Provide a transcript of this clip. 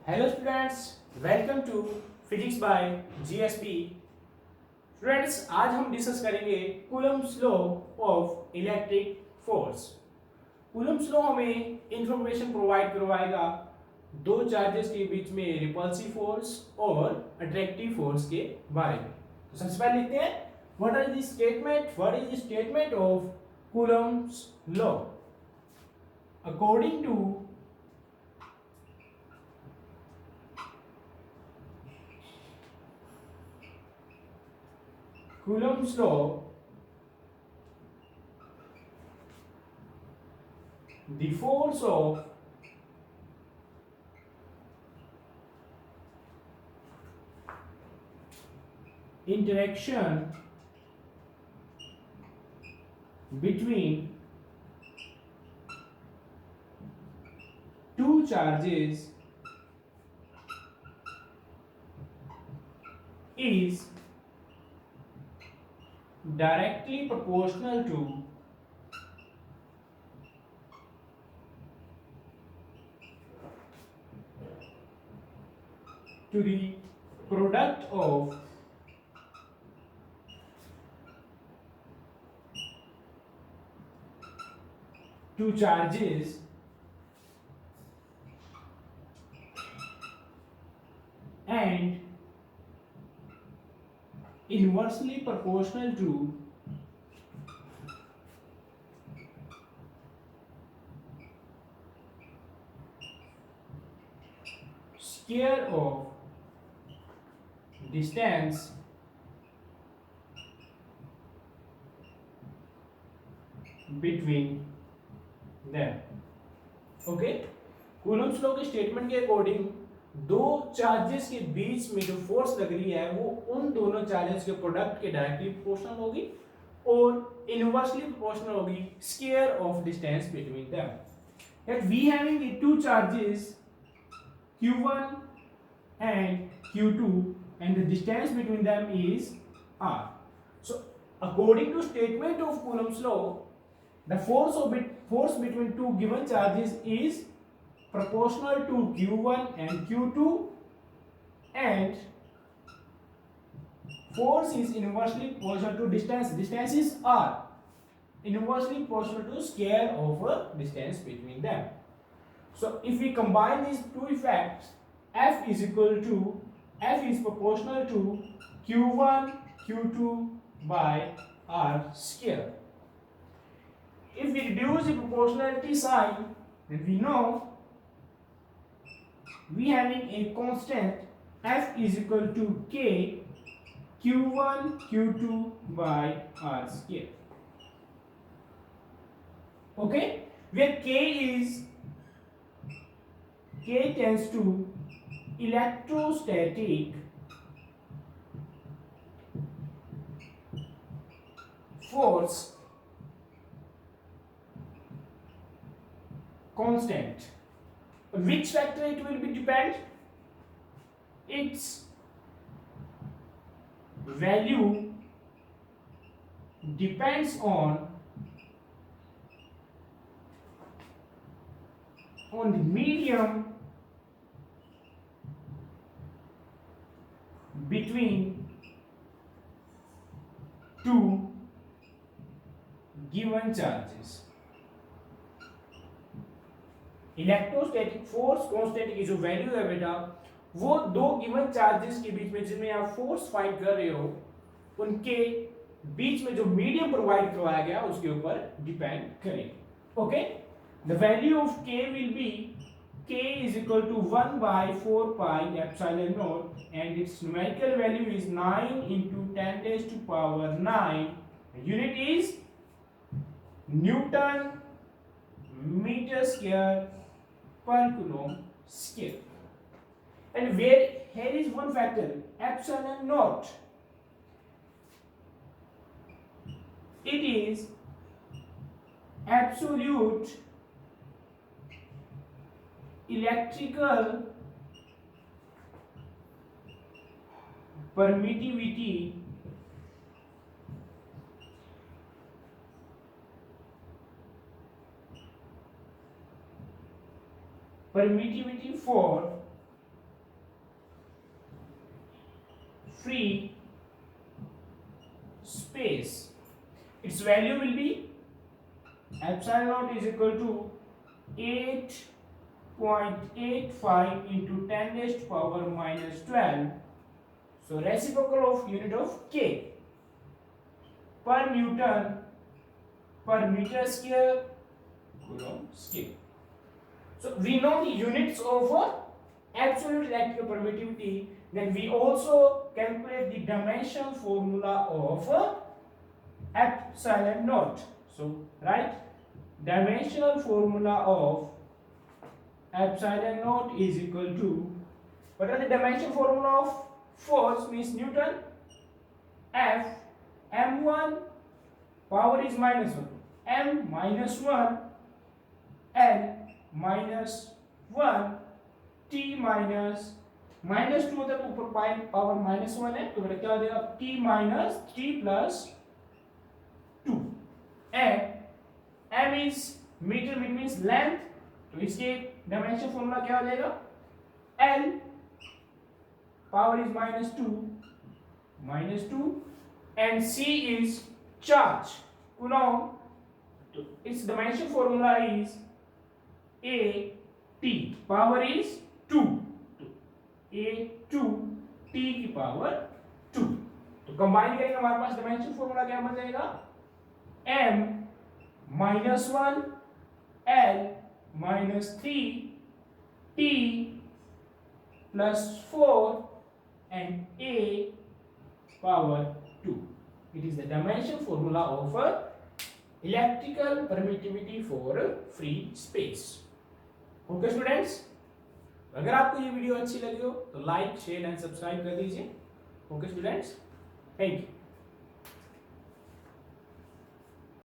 Hello students, welcome to Physics by GSP. Students, आज हम discuss करेंगे Coulomb's law of electric force. Coulomb's law हमें information provide करवाएगा दो चार्जेस के बीच में रिपल्सिव फोर्स और अट्रैक्टिव फोर्स के बारे में. तो सबसे पहले लिखते हैं what is the statement of Coulomb's law. According to Coulomb's law, the force of interaction between two charges is directly proportional to the product of two charges and inversely proportional to square of distance between them. Okay, Coulomb's law के statement के according दो charges के बीच में जो force लग रही है वो उन दोनों चार्जेस के प्रोडक्ट के डायरेक्टली प्रोपोर्शनल होगी और इनवर्सली प्रोपोर्शनल होगी square of distance between them. That we having two charges q1 and q2 and the distance between them is r. So according to statement of Coulomb's law, the force between two given charges is proportional to q1 and q2 and force is inversely proportional to distance is r, inversely proportional to square of a distance between them. So if we combine these two effects, f is proportional to q1 q2 by r square. If we reduce the proportionality sign, then we know we having a constant f is equal to k q1 q2 by r square. Okay, where k tends to electrostatic force constant. On which factor it will be depend? Its value depends on the medium between two given charges. Electrostatic force constant की जो value है बेटा वो दो given charges के बीच में जिनमें आप फोर्स फाइंड कर रहे हो उनके बीच में जो मीडियम प्रोवाइड करवाया गया उसके ऊपर डिपेंड करेगी. Okay, the value of k will be k is equal to 1 by 4 pi epsilon naught and its numerical value is 9 into 10 raised to power 9. The unit is Newton meter square per coulomb square. And here is one factor, epsilon naught. It is absolute electrical permittivity for free space. Its value will be epsilon naught is equal to 8.85 into 10 raised to power minus 12. So reciprocal of unit of K per Newton per meter square Coulomb square. So we know the units of absolute electrical permittivity. Then we also calculate the dimension formula of epsilon naught. So right, dimensional formula of epsilon naught is equal to, what are the dimension formula of force means Newton? F m1 power is minus 1, m minus 1 l minus 1 t minus 2 मतलब ऊपर power minus 1 है तो बेटा क्या हो जाएगा t minus 3 plus 2 and m is metre means length तो इसके डायमेंशन फॉर्मूला क्या हो जाएगा l power is minus 2 and c is charge Coulomb. Its dimension formula is a t power is 2 a 2 t की पावर 2 तो combine करेंगे हमारे पास dimension formula क्या बन जाएगा m minus 1 l minus 3 t plus 4 and a power 2. It is the dimension formula of electrical permittivity for free space. Okay students, अगर आपको ये वीडियो अच्छी लगी हो तो लाइक शेयर एंड सब्सक्राइब कर दीजिए. Okay students, thank you.